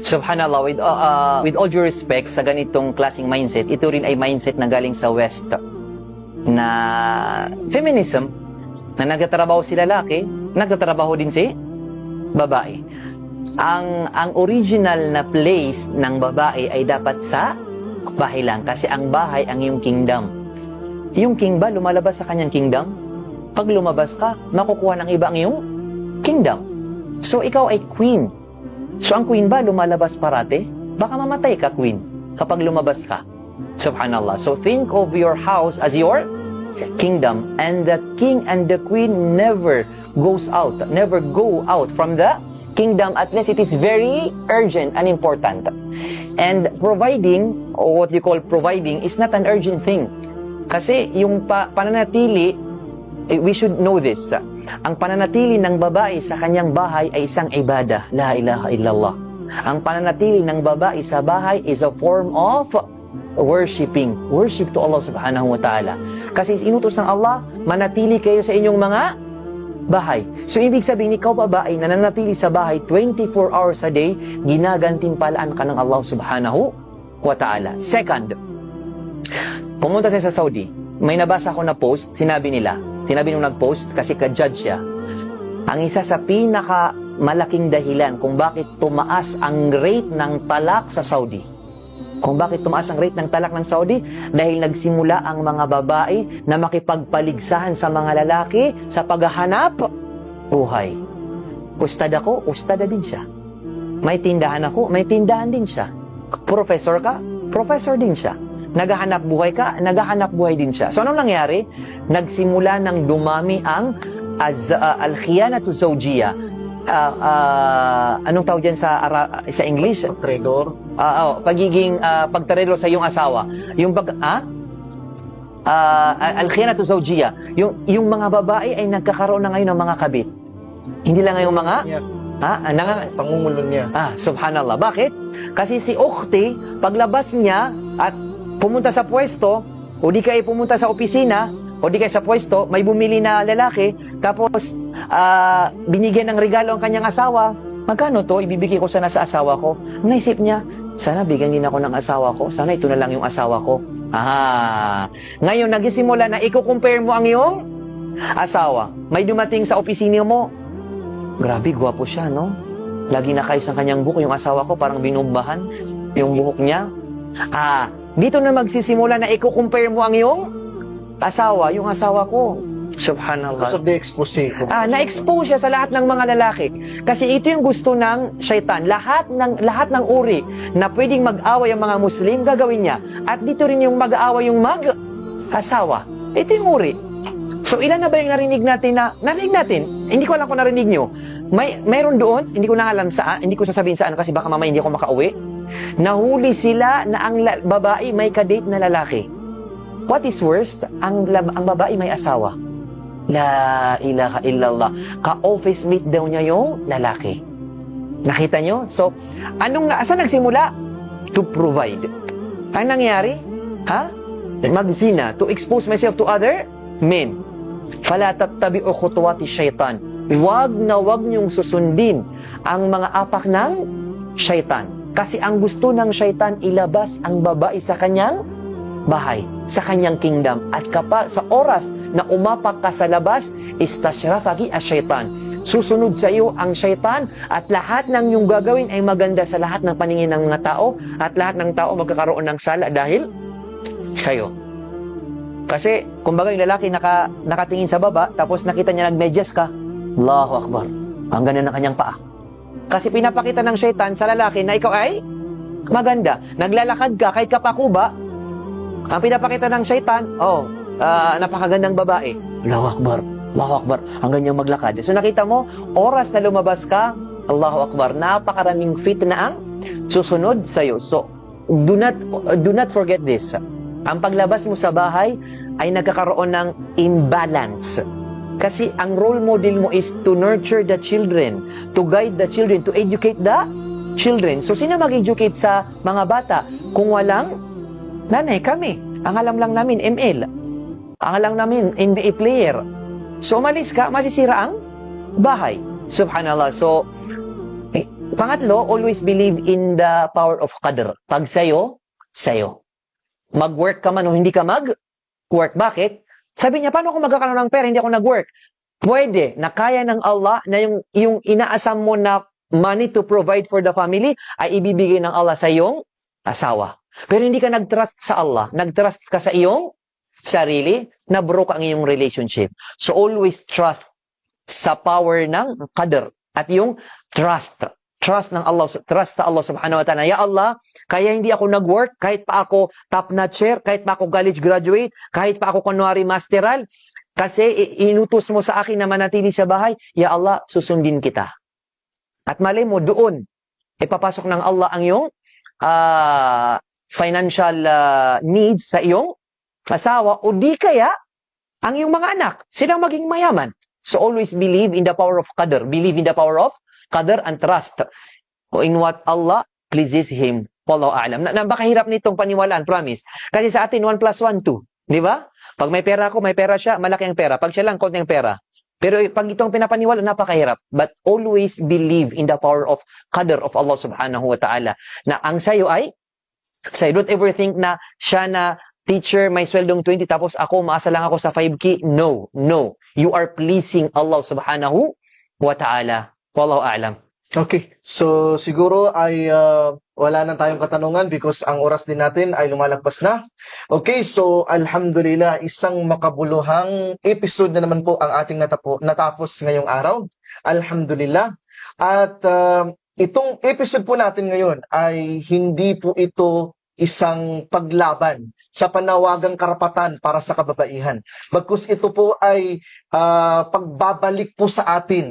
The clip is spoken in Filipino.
Subhanallah, with all due respect sa ganitong klaseng mindset, ito rin ay mindset na galing sa West na feminism, na nagtatrabaho si lalaki, nagtatrabaho din si babae. Ang original na place ng babae ay dapat sa bahay lang, kasi ang bahay ang iyong kingdom. Yung king ba lumalabas sa kanyang kingdom? Pag lumabas ka, makukuha ng iba ang iyong kingdom. So ikaw ay queen. So ang queen ba lumalabas parate? Baka mamatay ka, queen, kapag lumabas ka. Subhanallah. So think of your house as your kingdom, and the king and the queen never go out from the kingdom unless it is very urgent and important. And providing, or what you call providing, is not an urgent thing. Kasi yung pananatili, we should know this. Ang pananatili ng babae sa kanyang bahay ay isang ibadah. La ilaha illallah. Ang pananatili ng babae sa bahay is a form of worship to Allah subhanahu wa ta'ala. Kasi inutos ng Allah, manatili kayo sa inyong mga bahay. So ibig sabihin, ikaw babae na nanatili sa bahay 24 hours a day, ginagantimpalaan ka ng Allah subhanahu wa ta'ala. Second, pumunta siya sa Saudi. May nabasa ko na post, sinabi nung nag-post, kasi ka-judge siya, ang isa sa pinaka malaking dahilan kung bakit tumaas ang rate ng talak sa Saudi. Kung bakit tumaas ang rate ng talak ng Saudi? Dahil nagsimula ang mga babae na makipagpaligsahan sa mga lalaki sa paghahanap buhay. Ustad ako, ustada din siya. May tindahan ako, may tindahan din siya. Professor ka, professor din siya. Naghahanap buhay ka, naghahanap buhay din siya. So anong nangyari? Nagsimula ng dumami ang al-khiyanatu zawjiyya. Anong tawag dyan sa English? Pagtrador? Pagiging pagtrador sa iyong asawa. Yung al-khiyanatu zawjiyya. Yung mga babae ay nagkakaroon na ngayon ng mga kabit. Hindi lang ngayong mga pangungulo niya. Subhanallah. Bakit? Kasi si ukhti, paglabas niya at pumunta sa pwesto, o di kayo pumunta sa opisina, o di kayo sa pwesto, may bumili na lalaki, tapos binigyan ng regalo ang kanyang asawa. Magkano to? Ibibigay ko sana sa asawa ko. Naisip niya, sana bigyan din ako ng asawa ko. Sana ito na lang yung asawa ko. Ngayon, nagisimula na i-compare mo ang iyong asawa. May dumating sa opisina mo. Grabe, gwapo siya, no? Lagi nakayos ang kanyang buhok. Yung asawa ko parang binumbahan yung buhok niya. Dito na magsisimula na i-compare mo ang iyong asawa, yung asawa ko. Subhanallah. Because of the expose. Na-expose siya sa lahat ng mga lalaki. Kasi ito yung gusto ng syaitan. Lahat ng uri na pwedeng mag-away ang mga Muslim, gagawin niya. At dito rin yung mag-away yung mag-asawa. Ito yung uri. So ilan na ba yung narinig natin Hindi ko alam kung narinig nyo. Mayroon doon, hindi ko na alam saan, hindi ko sasabihin saan kasi baka mamaya hindi ako makauwi. Nahuli sila na ang babae may kadate na lalaki. What is worst? Ang babae may asawa. La ilaha illallah. Ka-office mate daw niya yung lalaki. Nakita nyo? So, saan nagsimula? To provide. Ang nangyari? Magsina. To expose myself to other men. Fala tattabi'u khutuwati syaitan. Wag niyong susundin ang mga apak ng syaitan. Kasi ang gusto ng syaitan, ilabas ang babae sa kanyang bahay, sa kanyang kingdom. At kapag sa oras na umapak ka sa labas, istashrafaki as-syaitan. Susunod sa iyo ang syaitan at lahat ng iyong gagawin ay maganda sa lahat ng paningin ng mga tao at lahat ng tao magkakaroon ng sala dahil sa iyo. Kasi, kumbaga yung lalaki nakatingin sa baba, tapos nakita niya nagmedyas ka, Allahu Akbar. Ang ganda ng kanyang paa. Kasi pinapakita ng syaitan sa lalaki na ikaw ay maganda. Naglalakad ka kay kapakuba, ang pinapakita ng syaitan, napakagandang babae. Allahu Akbar, Allahu Akbar, ang ganyang maglakad. So nakita mo, oras na lumabas ka, Allahu Akbar, napakaraming fitna ang susunod sa'yo. So, do not forget this. Ang paglabas mo sa bahay ay nagkakaroon ng imbalance. Kasi ang role model mo is to nurture the children, to guide the children, to educate the children. So, sino mag-educate sa mga bata kung walang nanay? Kami. Ang alam lang namin, ML. Ang alam namin, NBA player. So, umalis ka, masisira ang bahay. Subhanallah. So, Pangatlo, always believe in the power of qadr. Pag sa'yo, sa'yo. Mag-work ka man o hindi ka mag-work. Bakit? Sabi niya, paano ako magkakaroon ng pera? Hindi ako nag-work. Pwede na kaya ng Allah na yung inaasam mo na money to provide for the family ay ibibigay ng Allah sa iyong asawa. Pero hindi ka nag-trust sa Allah. Nag-trust ka sa iyong sarili, na broke ang iyong relationship. So always trust sa power ng qadr at yung trust ng Allah, trust sa Allah subhanahu wa ta'ala. Ya Allah, kaya hindi ako nag-work, kahit pa ako top-notcher, kahit pa ako college graduate, kahit pa ako kunwari masteral, kasi inutos mo sa akin na manatili sa bahay, ya Allah, susundin kita. At mali mo, doon, ipapasok ng Allah ang iyong financial needs sa iyong asawa, o di kaya, ang iyong mga anak, silang maging mayaman. So always believe in the power of qadr. Believe in the power of qadr and trust in what Allah pleases Him. Wallahu a'lam. Napakahirap nitong paniwalaan, promise. Kasi sa atin, 1 plus 1, 2. Di ba? Pag may pera ako, may pera siya, malaki ang pera. Pag siya lang, konti ang pera. Pero pag itong pinapaniwala, napakahirap. But always believe in the power of qadr of Allah subhanahu wa ta'ala. Na ang sayo ay, sayo, don't ever think na siya na teacher, may sweldong 20, tapos ako, maasa lang ako sa 5K. No, no. You are pleasing Allah subhanahu wa ta'ala. Wallahu a'lam. Okay. So, siguro ay wala na tayong katanungan because ang oras din natin ay lumalagpas na. Okay. So, alhamdulillah, isang makabuluhang episode na naman po ang ating natapos ngayong araw. Alhamdulillah. At itong episode po natin ngayon ay hindi po ito isang paglaban sa panawagang karapatan para sa kababaihan. Bagkus ito po ay pagbabalik po sa atin